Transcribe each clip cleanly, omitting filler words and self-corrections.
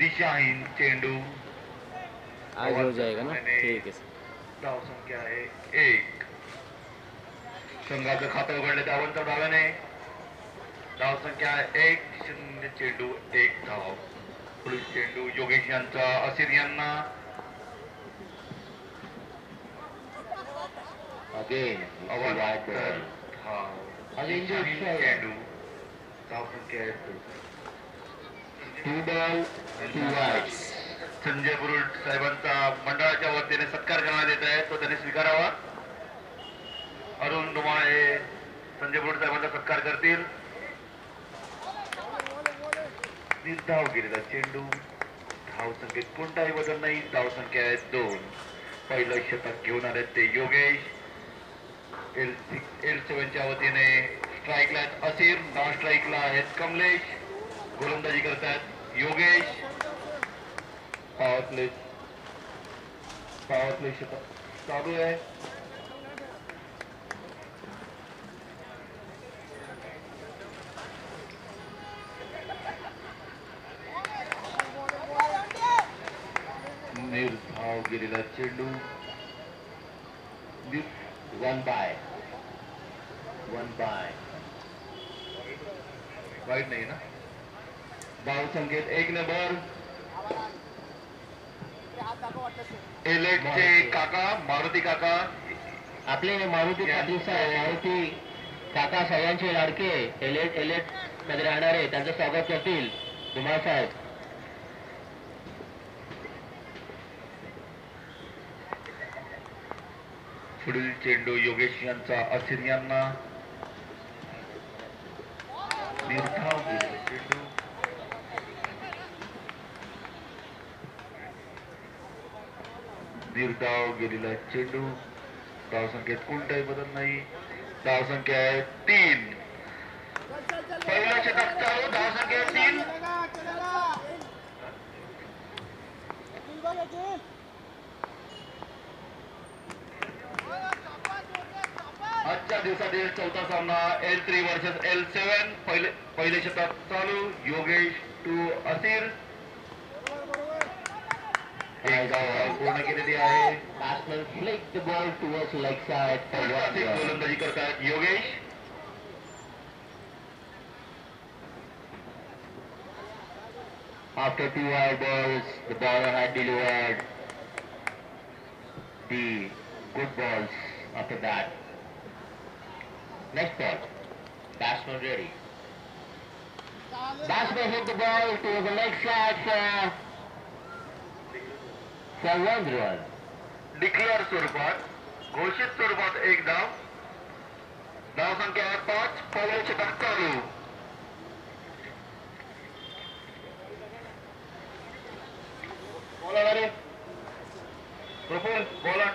दिशाहीन चेंडू आज हो जाएगा ना, ठीक है सर. धाव संख्या आहे 1. संघाचं खातं उघडलं धावांच्या डाव्याने. धाव संख्या 1-0. चेंडू 1 धाव. पुढील चेंडू योगेश यांचा असिर यांना. Again, अव्वल white ball. धाव. Again, चेंडू धाव संख्या 2 ball, 2 whites. संजय बुरुड साहेबांचा मंडळाच्या वतीने सत्कार करण्यात येत आहे, तो त्यांनी स्वीकारावा. अरुण डुमाळे संजय बुरुड साहेबांचा सत्कार करतील. निर्धाव गेलेला चेंडू. धाव संख्येत कोणताही बदल नाही. धाव संख्या आहे 2. पहिलं शतक घेऊन आले ते योगेश. L7च्या वतीने स्ट्राईकला आहेत असिर, नॉन स्ट्राईकला आहेत कमलेश. गोलंदाजी करतात योगेश. पॉवर प्ले शतक चालू आहे. निर्धाव गेलेला चेंडू. 1 by. 1 by. वाईट नाही ना. धाव संख्येत 1 नंबर. एलेटचे काका मारुती काका. आपले मारुती पाटील साहेब, मारुती काका सगळ्यांचे लाडके एलेट मध्ये राहणारे, त्यांचं स्वागत करतील धुमाळ साहेब. पुढील चेंडू योगेश यांचा असिर यांना. निर्धाव गेलेला चेंडू. निर्धाव गेलेला चेंडू. धाव संख्येत कोणताही बदल नाही. धाव संख्या आहे 3. पहिला शतक चालू. धाव संख्या 3. आजच्या दिवसातील चौथा सामना L3 वर्सेस L7. पहिले शतक चालू. योगेश टू असिर. एक धाव पूर्ण केलेली आहे. Batsman flick the ball towards leg side for 1 run. गोलंदाजी करतात Yogesh. After 2 wide balls, the bowler had delivered the good balls after that. Next ball, batsman ready. Batsman hit the ball to the leg side for 1 run. Declare स्वरूपात, घोषित स्वरूपात 1 धाव. धाव संख्या 5. पहिलं शतक चालू. बोला रे प्रफुल्ल, बोला.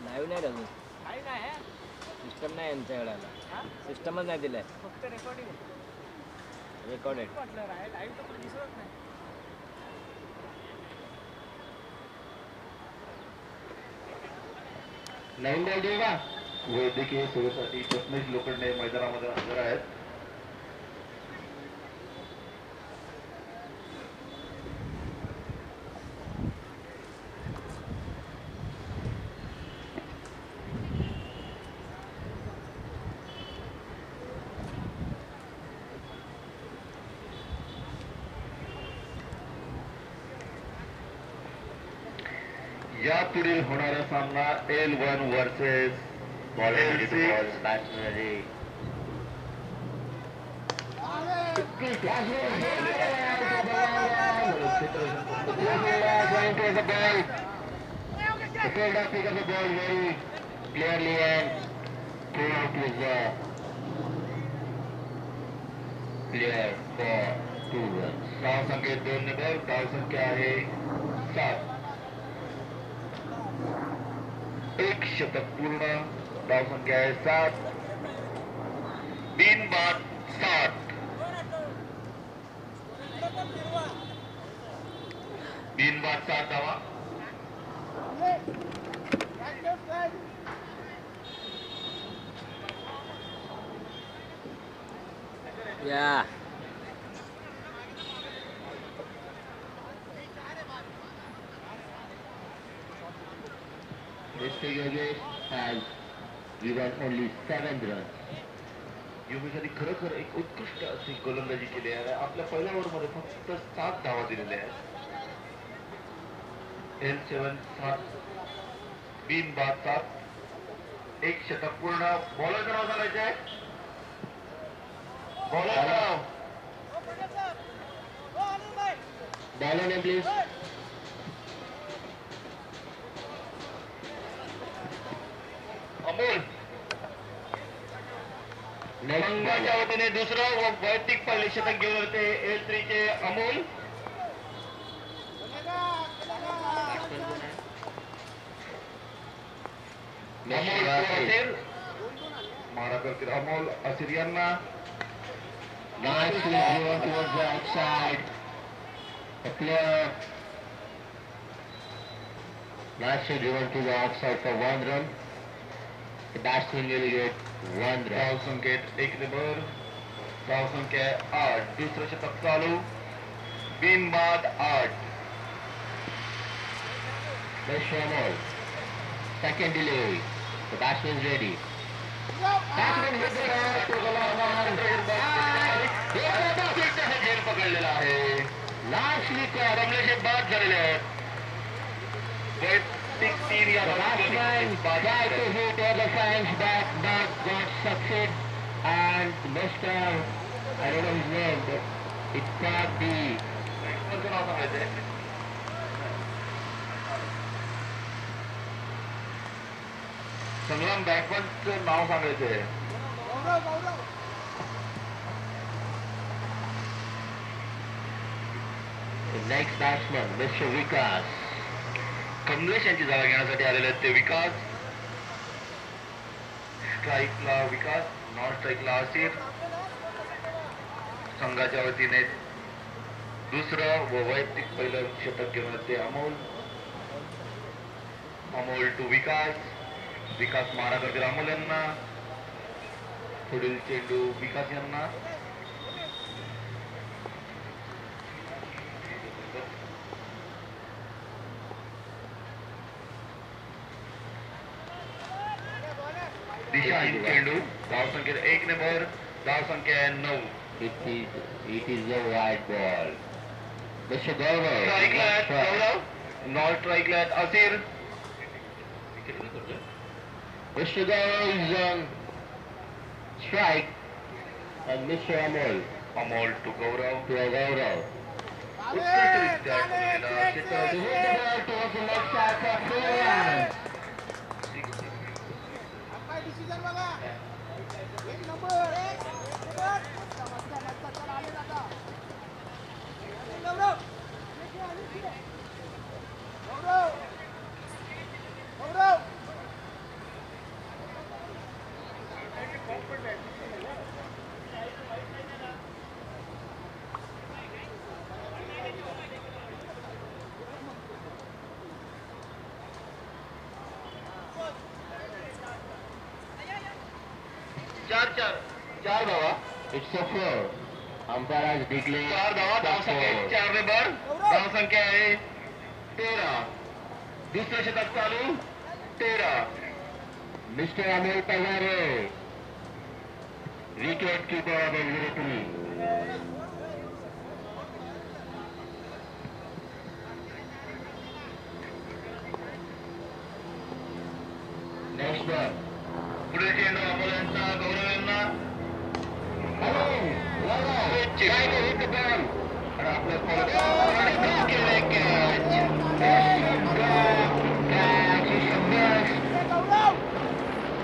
लाईव्ह नाही अजून, सिस्टम नाही यांच्याकडे आला. सिस्टमच नाही दिलाय, फक्त रेकॉर्डिंग रेकॉर्डेड. लाईव्ह तर पण दिसत नाही. नवीन बॉल देऊ का? वैद्यकीय सेवेसाठी प्रथमेश लोखंडे मैदानामध्ये हजर आहेत. या पुढील होणारा सामना L1 वर्सेस L6. धाव संख्या 2 नंबर. धाव संख्या आहे 7. 1 शतक पूर्ण. धाव संख्या आहे 7. बिनबाद 7 बिनबाद 7 धावा. या Mr. Yogesh has given only 7 runs. योगेशाने खरोखर एक उत्कृष्ट अशी गोलंदाजी केली आहे. आपल्या पहिल्या ओव्हरमध्ये फक्त 7 धावा दिलेल्या आहेत. L7 7 बिनबाद 7 एक शतक पूर्ण. बॉलरचं नाव सांगायचं आहे. बॉलरचं नाव Ball name please. Amol. Next संघाच्या ball. वतीने दुसरं व वैयक्तिक पहिले शतक घेऊन येते L3 चे अमोल. अमोल असिर मारा करतील. अमोल असिर यांना Nice to go towards the outside. The player nicely driven to the outside for 1 run. The batsman will get 1 धाव run. संख्येत 1 नंबर. धाव संख्या 8. दुसरं शतक चालू. बिनबाद 8. Mr. Amol. Second delivery. The batsman is ready. Batsman hit the ball to the line. झेल पकडलेला आहे. Nicely caught. कमलेश बाद झालेले आहेत. वैयक्तिक 3 या The batsman tried to hit all the fans back, but got succeed. And Mr. I don't know his name, but it caught the कोणतं नाव सांगायचंय? संग्राम बॅकमनचं नाव सांगायचंय. the next batsman, Mr. Vikas. Kamlesh यांची जागा घेण्यासाठी आलेले आहेत ते विकास. स्ट्राईकला विकास, नॉन स्ट्राईकला असिर. संघाच्या वतीने दुसरं व वैयक्तिक पहिलं शतक घेऊन येते अमोल. अमोल टू विकास. विकास मारा करतील अमोल यांना. पुढील चेंडू विकास यांना. दिशाहीन चेंडू. धाव संख्या 1 नंबर. धाव संख्या 9. It is a wide ball. Mr. Gaurav. स्ट्राईकला आहेत गौरव. नॉन स्ट्राईकला आहेत असिर. Mr. Gaurav is on strike. And Mr. Amol Amol to Gaurav. to Gaurav. उत्कृष्टरित्या केलेला To षटक. hit the ball towards the left side for 4 runs. चार धावा. It's a 4. Umpire has declared 4 धावा. धाव the संख्या 4. 4 नंबर. धाव संख्या आहे 13. दुसरं शतक चालू. 13. Mr. Amol Pagare, wicket keeper of L03. Next one. पुढील चेंडू अमोल यांचा. गौरव यांना. Hello, try to hit the ball. आणि आपलं फॉलो केलंय catch. Catch is a miss.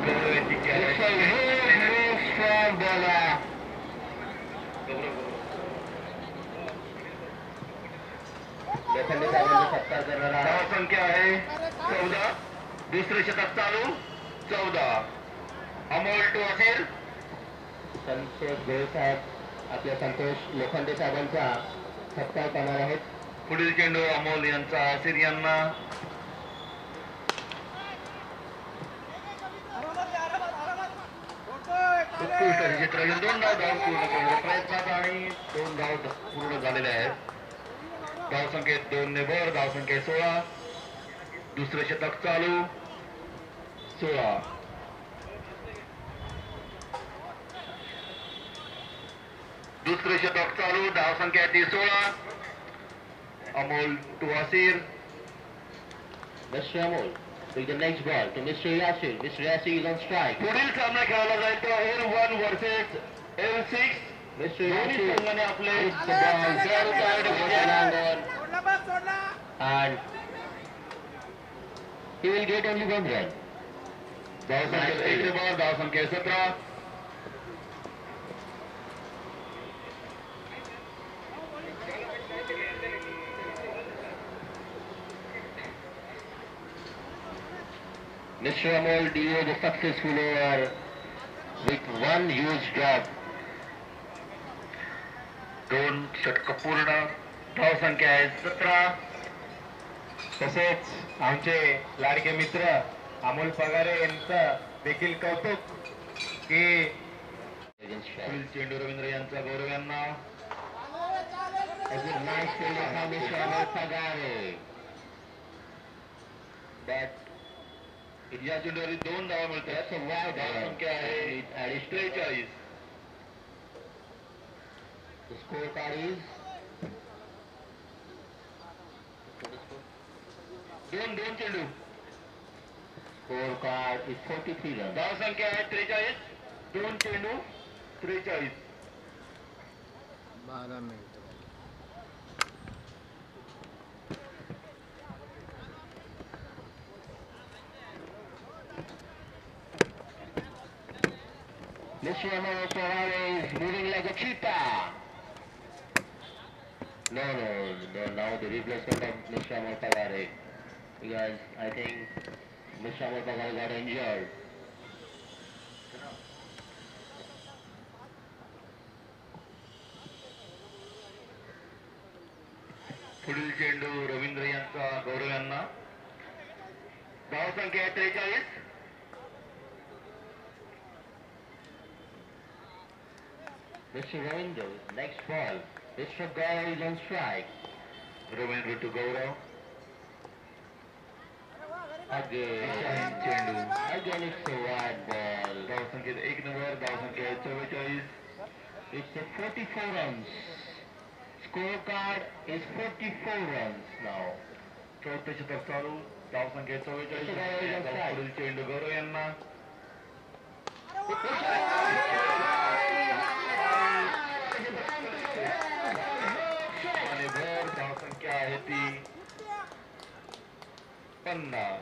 गौरव यांची It's catch. a very strong bowler. देशाने साहेबांचा सत्कार करणारा धाव संख्या आहे 14. दुसरे शतक चालू. 14. अमोल टू असेल. संतोष गोळे साहेब आपल्या संतोष लोखंडे साहेबांचा सत्कार करणार आहेत. पुढील चेंडू अमोल यांचा आसिर यांना. उत्कृष्ट असे क्षेत्र घेऊन 2 धाव पूर्ण करण्याचा प्रयत्नात आणि 2 धाव पूर्ण झालेले आहेत. धावसंख्येत 2 ने वर. धावसंख्या 16. दुसरे शतक चालू. 16. दुसरे शतक चालू. धावसंख्या ती 16. Amol to Asir. Mr. Amol with the next ball to Mr. Yasir. Mr. Yasir is on strike. पुढील सामना खेळला जाईल तो L1 वर्सेस L6. Mr. दोन्ही Yasir संघाने आपले hits the ball well guarded with an angle and he will get only 1 run. धावसंख्या 1 ने वर. धावसंख्या 17. Mr. Amol delivered a successful over with 1 huge drop. 2 षटक पूर्ण. धावसंख्या आहे 17. तसेच आमचे लाडके मित्र अमोल पगारे यांचं देखील कौतुक की Against strike. पुढील चेंडू रवींद्र यांचा गौरव यांना. As a nice fielding from Mr. Amol Pagare. But या चेंडूवरती 2 धावा मिळतात. that's a wide धावसंख्या आहे and 43. the scorecard is 2 चेंडू. scorecard is 43 runs. धावसंख्या आहे 43. 2 चेंडू 43. 12 मिनिटं. Mr. Amol Pagare is moving like a cheetah. No, now the replacement of Mr. Amol Pagare because I think Mr. Amol Pagare got injured. पुढील चेंडू रवींद्र यांचा गौरव यांना. धावसंख्या आहे 43. Mr. Ravindra, next ball. Mr. Gaurav is on strike. Ravindra to Gaurav. Again, चेंडू. again it's a wide ball. धावसंख्येत 1 ने वर. धावसंख्या आहे 44. It's a 44 runs. Scorecard is 44 runs now. 4थे शतक चालू. धावसंख्या 44. पुढील चेंडू गौरव यांना. आणि भर. धावसंख्या आहे ती 50.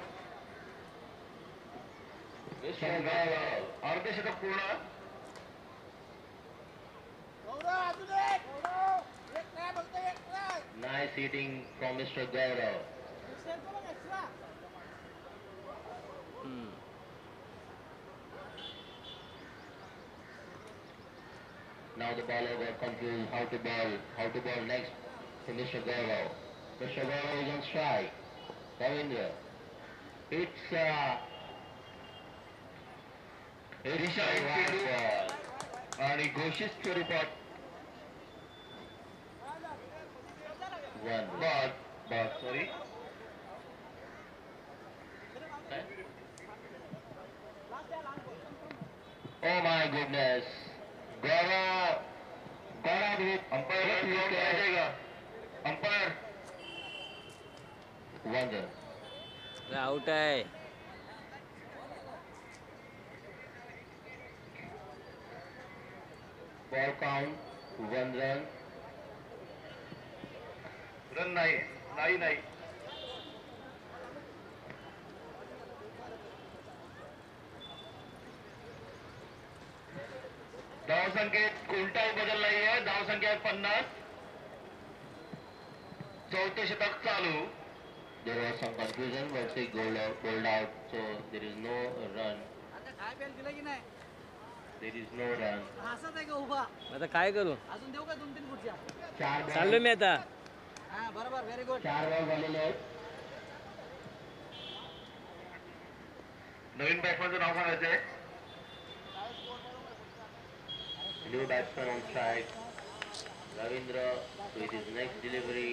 अर्धे शतक पूर्ण. Nice hitting from Mr. Gaurav. हम्म. Now the bowler got confused how to ball next to Mr. Gaurav. Mr. Gaurav is on strike. Ravindra. It's a रिशाईड wide चेंडू ball. आणि घोषित स्वरूपात One. बाद sorry. Oh my goodness. Gaurav got out with umpire umpire. one run. Out आहे. Ball count 1 run. Run नाही. धावसंख्येत कोणताही बदल नाही आहे. धावसंख्या आहे 50. 4थे शतक चालू. There was some confusion, but they bowled out, so there is no run. There is no run. असाच आहे का उभा आता काय करू? अजून देऊ का 2-3 खुर्च्या 4 चाललो मी आता. हा बरोबर व्हेरी गुड 4 बॉल झालेले आहेत. नवीन बॅट्समॅनचं नाव सांगायचंय. New batsman on strike. Ravindra with his next delivery.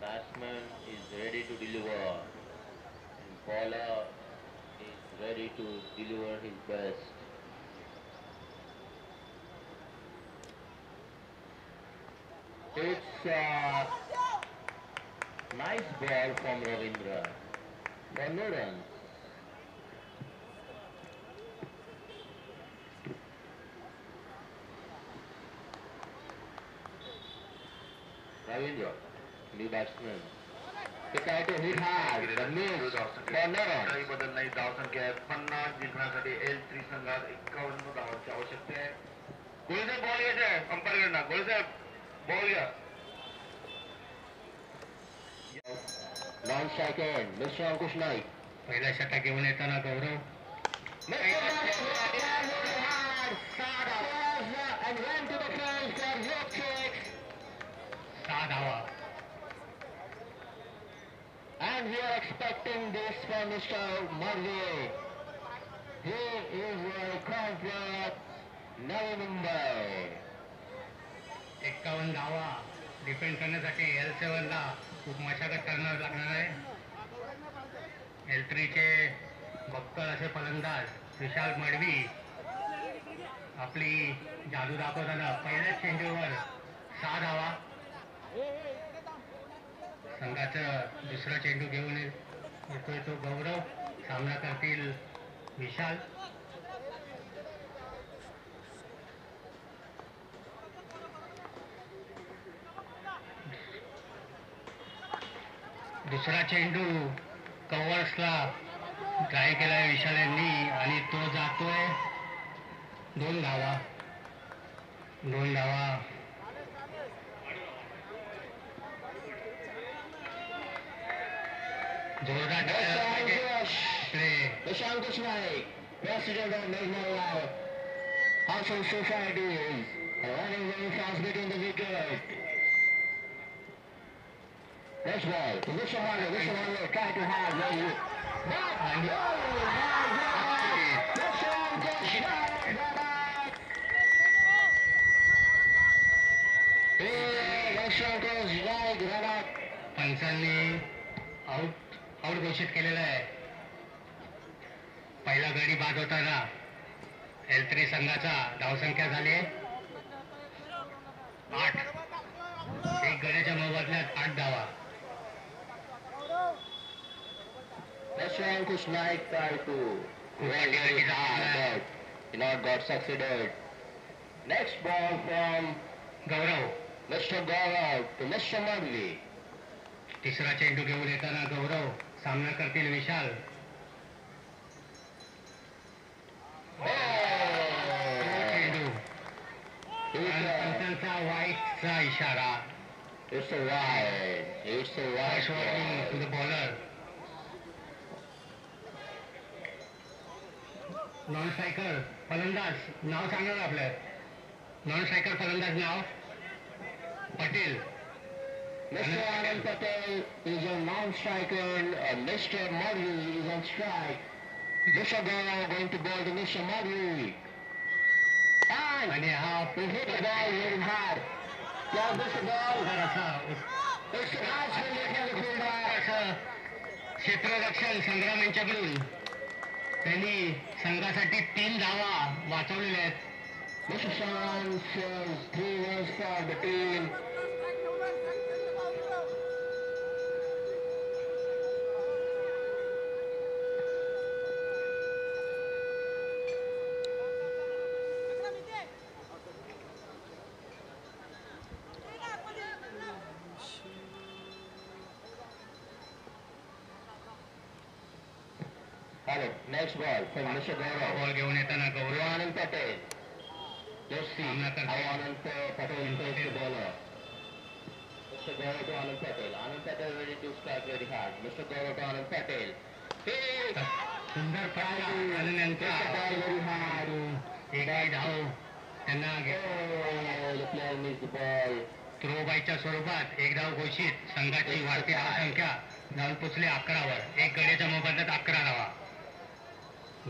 Batsman is ready to deliver. And bowler is ready to deliver his best. It's a nice ball from Ravindra. For no runs. Ravindra, new batsman. They try to hit hard, the miss, for no runs. काही बदल नाही. धावसंख्या आहे 50 जिंकण्यासाठी L3 संघात 51 धावांची आवश्यकता आहे. गोळीसाहेब बॉल घ्यायचा आहे अंपायरकडनं. गोळीसाहेब बॉल घ्या. Non-strike end, Mr. Ankush Naik. पहिला षटक घेऊन येताना गौरव. And ran to the fence for no kicks. 6 धावा. And we are expecting this from Mr. Marve. He is a comfort Navi Mumbai. 51 धावा डिफेंड करण्यासाठी L7 ला खूप मशागत करावी लागणार आहे. L3 चे बक्कळ असे फलंदाज विशाल मडवी आपली जादू दाखवताना पहिल्याच चेंडूवर 6 धावा. संघाचं दुसरा चेंडू घेऊन येतोय तो गौरव. सामना करतील विशाल. दुसरा चेंडू कव्हर्सला ट्राय केलाय विशाल यांनी आणि तो जातोय 2 धावा. 2 धावा. जोरदार Mr. Ankush Naik, President of National Household Societies, running very fast between the wicket. Next ball to Mr. Marve, try to have very आणि पंचांनी आउट घोषित केलेला आहे. पहिला गडी बाद होताना L3 संघाचा धावसंख्या झाली 8. एक गड्याच्या मोबदल्यात 8 धावा. Mr. Ankush Naik tried to run very hard, but he not got succeeded. Next ball from Gaurav. Mr. Gaurav to Mr. Marve. तिसरा चेंडू घेऊन येताना गौरव. सामना करतील विशाल. चेंडू पंचांचा वाईटचा इशारा. It's a wide. It's a wide. Warning to the bowler. Non striker फलंदाज नाव सांगा ना आपलं. नॉन स्ट्रायकर फलंदाज नाव Patel. Mr. Anand Patel is a non-striker. Mr. Marve is on strike. Mr. Gaurav going to bowl to Mr. Marve. And आणि हा he hit the ball very hard. Now Mr. Gaurav. जरासा It's a nice field from the fielder. असं क्षेत्ररक्षण संग्राम यांच्याकडून त्यांनी संघासाठी 3 धावा वाचवलेल्या आहेत. Mr. Shan says 3 runs for the team. Hello, next ball from Mr. Gaurav. Ball घेऊन येताना गौरव. Anand Patel. Let's see सामना how करते. Anand Patel takes the bowler. Mr. Gaurav to Anand Patel. Anand Patel ready to strike very hard. Mr. Gaurav to Anand Patel. सुंदर फटका आणि नंतर very hard. एकही धाव त्यांना The player missed the ball. थ्रोबाईच्या स्वरूपात एक धाव घोषित. संघाची वाढती धावसंख्या जाऊन पोचली 11 वर. एक गड्याच्या मोबदल्यात 11 धावा.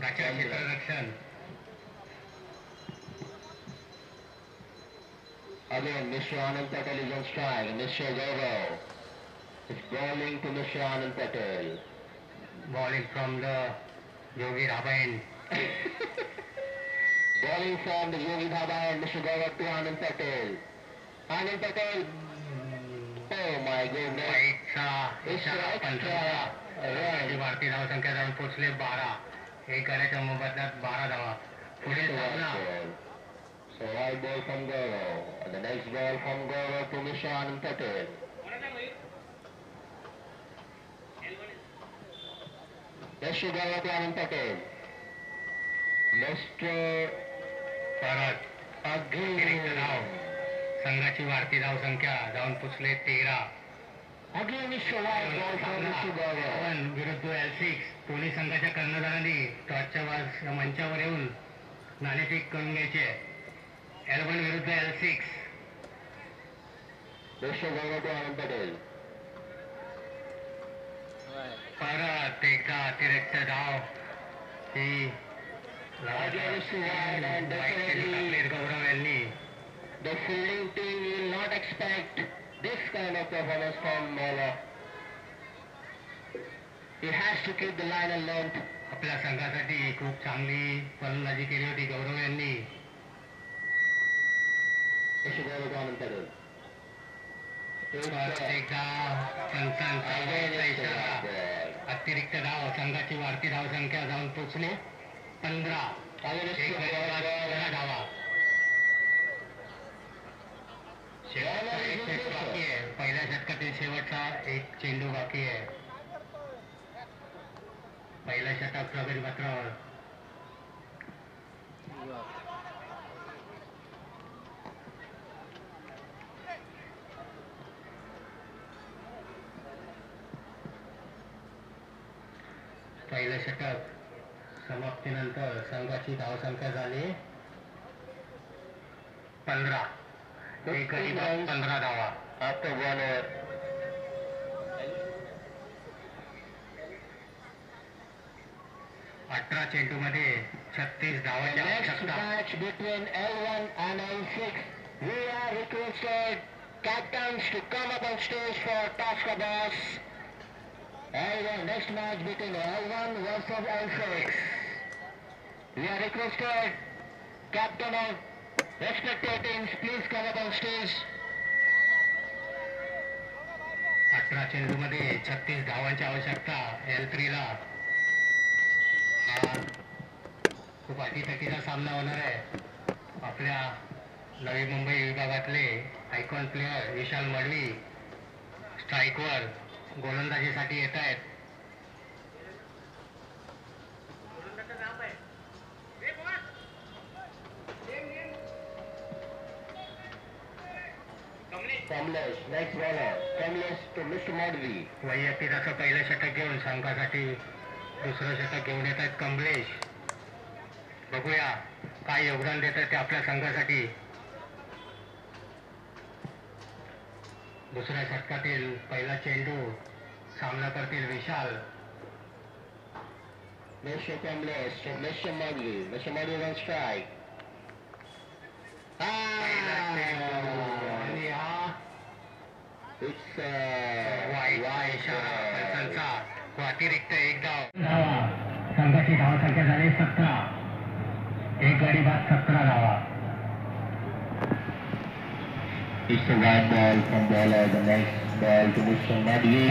गाच्या क्षेत्ररक्षण Again, Mr. Anand Patel is on strike. Mr. Gaurav is bowling to Mr. Anand Patel. bowling from the Yogi Rabayan. Bowling from the Yogi Baba and Mr. Gaurav to Anand Patel. Anand Patel. Oh my goodness. वाईटचा It's इशारा extra. 15. Run. भारतीय धावसंख्या जाऊन पोचले 12. एक गड्याच्या मोबदल्यात 12 धावा. पुढील Mr. सामना Rashford. So high ball from Gaurav. And the next ball from Gaurav to Mr. Anand Patel. Mr. Gaurav to Anand Patel. Mr. परत Again. धाव. संघाची वाढती धावसंख्या जाऊन पोचले 13. Again Mr. White ball from Mr. Gaurav. विरुद्ध L6. दोन्ही संघाच्या कर्णधारांनी टॉसच्या मंचावर येऊन नाणेफेक करून घ्यायचे. L1 विरुद्ध L6. Mr. Gaurav to Anand Patel. परत एकदा अतिरिक्त धाव ही Again Mr. White and definitely गौरव यांनी the fielding team will not expect this kind of performance from Mala. He has to keep the line and length. आपल्या संघासाठी खूप चांगली फलंदाजी केली होती गौरव यांनी. Mr. Gaurav to Anand Patel. परत एकदा पंचांचा वेळचा इशारा. अतिरिक्त धाव. संघाची वाढती धावसंख्या जाऊन पोचले 15. एक गडी बाद 16 धावा. शेवटचा एक षटक बाकी आहे. पहिल्या षटकातील शेवटचा एक चेंडू बाकी आहे. पहिलं षटक प्रगतीपत्रावर. पहिलं षटक समाप्तीनंतर संघाची धावसंख्या झाली 15. एक गडी बाद 15 धावा. After 1 hour. 18 चेंडूमध्ये 36 The धावांची next आवश्यकता. match between L1 and L6. We are requested captains to come up on stage for task of us. L1, next match between L1 versus L6. We are requested captain of respective teams, please come up on stage. 18 चेंडूमध्ये 36 धावांची आवश्यकता L3 ला. हा खूप अटीतटीचा सामना होणार आहे. आपल्या नवी मुंबई विभागातले आयकॉन प्लेयर विशाल मडवी स्ट्राईकवर गोलंदाजीसाठी येत आहेत. Kamlesh, next bowler. Kamlesh to Mr. Madvi. वैयक्तिकाचं पहिलं षटक घेऊन संघासाठी दुसरं षटक घेऊन येत आहेत कमलेश. बघूया काय योगदान देत आहेत ते आपल्या संघासाठी. दुसऱ्या षटकातील पहिला चेंडू सामना करतील विशाल. Mr. Kamlesh to Mr. Madvi. Mr. Madvi is on strike. आणि हा It's वाईटचा इशारा पंचांचा. व अतिरिक्त एक धावा. संघाची धावसंख्या झाली 17. एक गडी बाद 17 धावा. It's a white ball from bowler. The next ball to Mr. Madvi.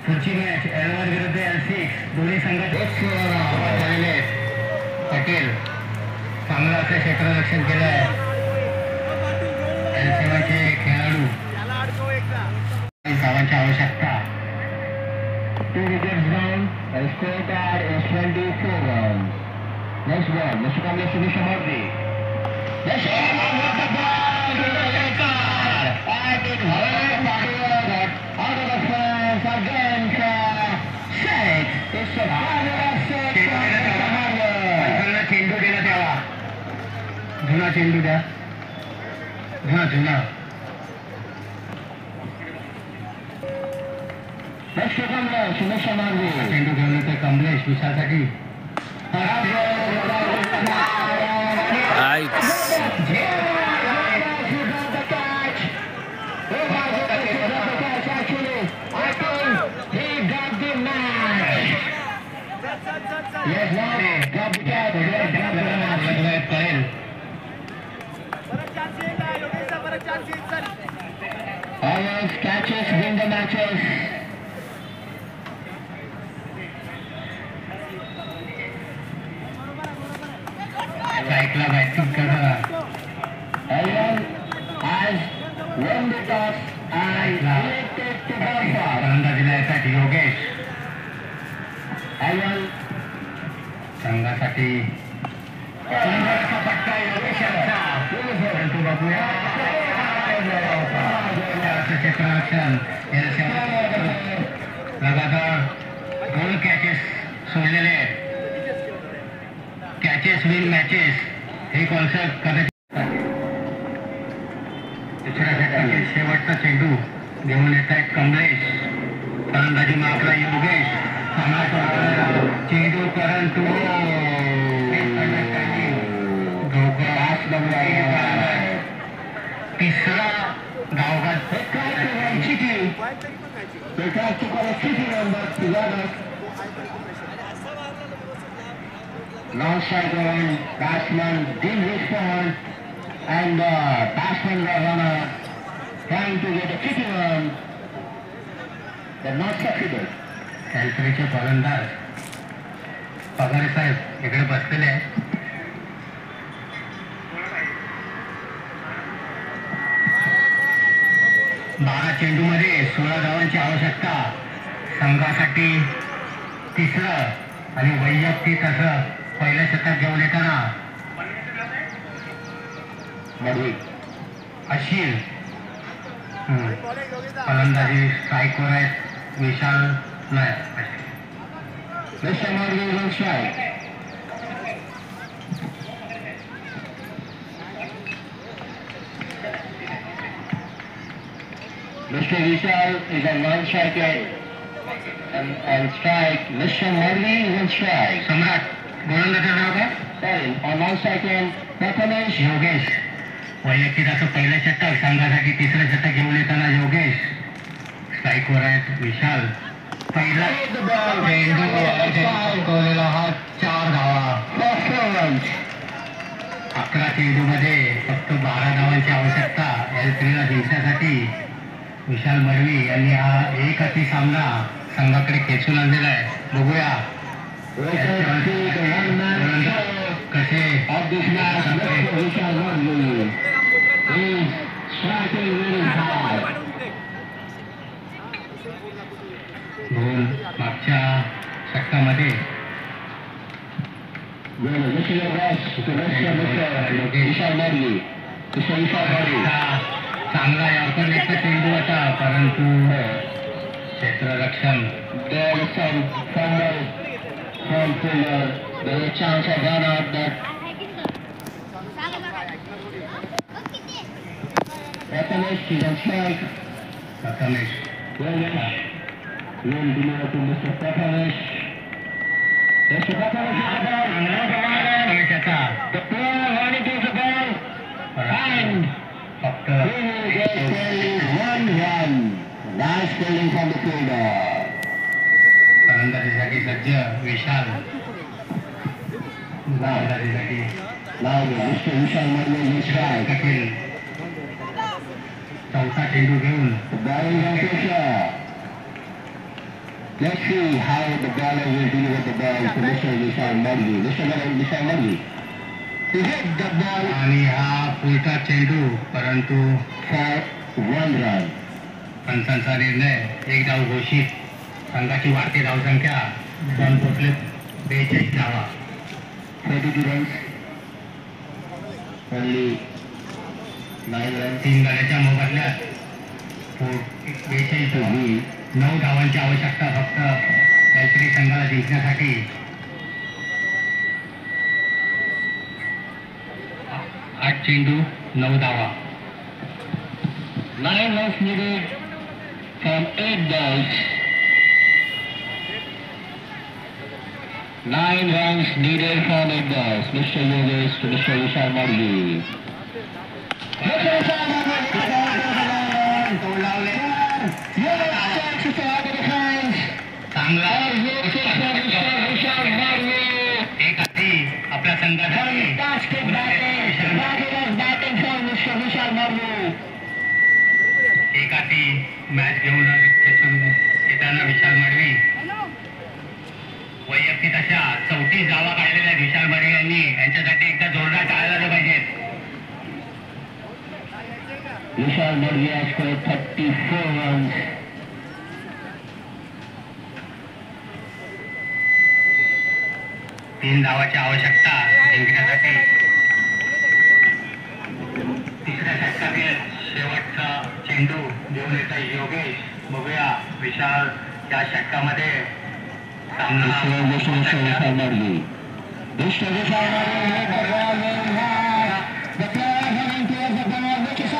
पुढची मॅच L1 विरुद्ध L6. दोन्ही संघाचे पटेल चांगलं असं क्षेत्ररक्षण केलं आहे. L7चे खेळाडू धावांची आवश्यकता. 2 wickets down, and scorecard is 24 runs. Next ball, Mr. Kamlesh Mr. Murthy. Yes, with the ball to the wicket, and it hurt forward out of the fence again for 6. It's a fabulous 6 for Mr. Murthy. चेंडू देण्यात यावा. जुना चेंडू द्या. जुना Mr. Kamlesh Mr. Murthy. चेंडू घेऊन येते कमलेश विशासाठी. Always catches win the matches. स्ट्राईकला बॅटिंग करा. Always has won the toss and selected to ball for. फलंदाजीला येतात योगेश. Always संघासाठी सुंदरसा फटका योगेशांचा. परंतु बघूया क्षेत्ररक्षण लगातार 2 कॅचेस सोडलेले आहेत. कॅचेस विन मॅचेस हे कॉन्सेप्ट कदाचित दुसऱ्या षटकातील शेवटचा चेंडू घेऊन येत आहेत कमलेश. फलंदाजी मागला योगेश. चेंडू परंतु तिसरा धावघात. Now strike one, batsman didn't respond, and the batsman was runner trying to get a tricky run, but not succeeded. कॅल्टरीचे फलंदाज पगारे साहेब इकडे बसलेले आहेत. 12 चेंडूमध्ये 16 धावांची आवश्यकता. संघासाठी तिसरं आणि वैयक्तिक असं पहिल्या शतक घेऊन येताना Madhuri. अशील फलंदाजी स्ट्राईकवर आहेत. विशाल नायक. Mr. Madhuri is on strike. Mr. Vishal is on non-strike and strike. Mr. Madhuri is on strike. सम्राट गोलंदाजाचं नाव काय? Sorry, on non-strike and Prathamesh. Yogesh. वैयक्तिक असं पहिलं षटक. संघासाठी तिसरं षटक घेऊन येताना योगेश. स्ट्राईकवर आहेत विशाल. पहिला चेंडू हा 4 धावा. 11 चेंडूमध्ये फक्त 12 धावांची आवश्यकता. एल3ला जिंकण्यासाठी विशाल मडवी यांनी हा एक अति सामना संघाकडे खेचून आणलेला आहे. बघूया कसे Of this match, Mr. Vishal Madhuri is striking really hard. दोन मागच्या षटकामध्ये Well, this is your best to Mr. Vishal Madhuri. Mr. Vishal Madhuri. चांगला यॉर्करनेटचा चेंडू होता परंतु क्षेत्ररक्षण. There is some fumble from fielder. There is a chance of run out that Prathamesh is on strike. Prathamesh. Well delivered to Mr. Prathamesh. Mr. Prathamesh is the ball. प्रथमेशाचा The player running to the ball. And फक्त he gets only 1 run. Nice fielding from the fielder. फलंदाजीसाठी सज्ज विशाल. फलंदाजीसाठी Now Mr. Vishal Madhuri is on strike. कठीण चौथा चेंडू घेऊन The ball is on pressure. Let's see how the bowler will deliver the ball to Mr. Vishal Madhuri. Mr. Vishal Madhuri. He hit the ball आणि हा पुलटा चेंडू परंतु for 1 run. पंचांचा निर्णय 1 धाव घोषित. संघाची वाढती धावसंख्या रन पोचले 42 धावा. 32 runs. Only 9 runs. 3 गड्याच्या मोबदल्यात 42 To be 9 धावांची आवश्यकता फक्त एलपी संघाला जिंकण्यासाठी. 8 चेंडू 9 धावा. 9 runs needed from 8 balls. 9 runs needed from 8 balls. Mr. Yogesh to Mr. Vishal Margi. Mr. Vishal Margi. चांगला एक हाती आपल्या संघासाठी एक हाती मॅच घेऊन खेचून येताना विशाल मडवी. वैयक्तिक अशा 34 धावा काढलेल्या विशाल मडवी यांनी यांच्यासाठी एकदा जोरदार टाळ्या झाल्या पाहिजेत. Vishal Margi has scored 34 runs. तीन धावाची आवश्यकता जिंकण्यासाठी. तिसऱ्या षटकातील शेवटचा चेंडू घेऊन येत योगेश. बघूया विशाल या षटकामध्ये Mr. Vishal Margi. Mr. Vishal Margi hit the ball very hard. The player running towards the ball, which is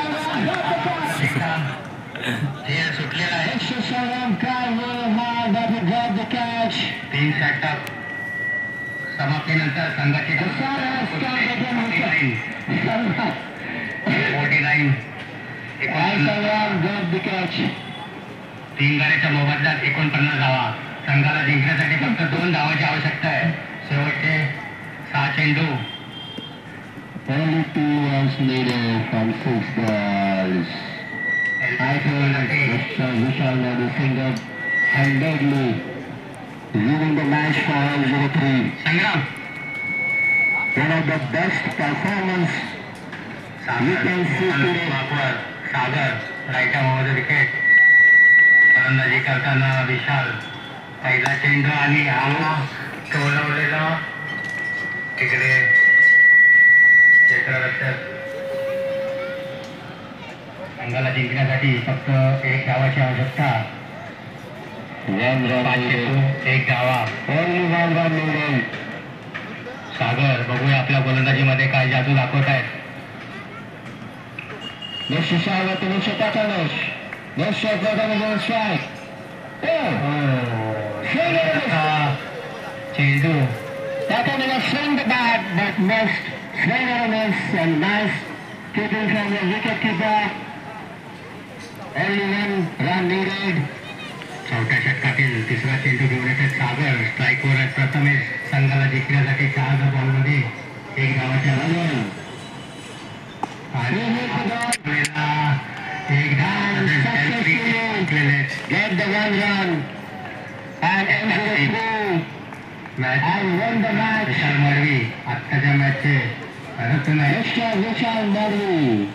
खेळ सुटलेला आहे. Mr. Saram tried very hard, but he dropped the catch. 3 षटक समाप्तीनंतर संघाची 49 Saram dropped the catch. 3 गड्याच्या मोबदल्यात 49 धावा. संघाला जिंकण्यासाठी फक्त 2 धावाची आवश्यकता आहे. शेवटचे 6 चेंडू. Only 2 runs needed from 6 balls. I think Mr. Vishal Margi single-handedly winning the match for 0-3. Sangram One of the best performance you can see today. Sagar राईटा मोहम्मद विकेट. फलंदाजी करताना विशाल पहिला चेंडू आणि हा टोलवलेला तिकडे क्षेत्ररक्षक. संघाला जिंकण्यासाठी फक्त 1 धावाची आवश्यकता. 1 run 5 needed. चेंडू 1 धावा. Only 1 run needed. सागर बघूया आपल्या गोलंदाजीमध्ये काय जादू दाखवत आहेत. Mr. Sagar to Mr. Tatanos. Mr. Tatanos on strike. चेंडू Tatanos swing the bat but missed. Swing and a miss and nice keeping from the wicket keeper. Only 1 run needed. चौथ्या षटकातील तिसरा चेंडू घेऊन येतात सागर. स्ट्राईकवर आहेत प्रथमेश. संघाला जिंकण्यासाठी 4 बॉलमध्ये 1 धावाच्या Again. आणि Get the 1 run and end the 3 and win the match. विशाल मडवी आत्ताच्या मॅचचे Mr. Vishal Margi.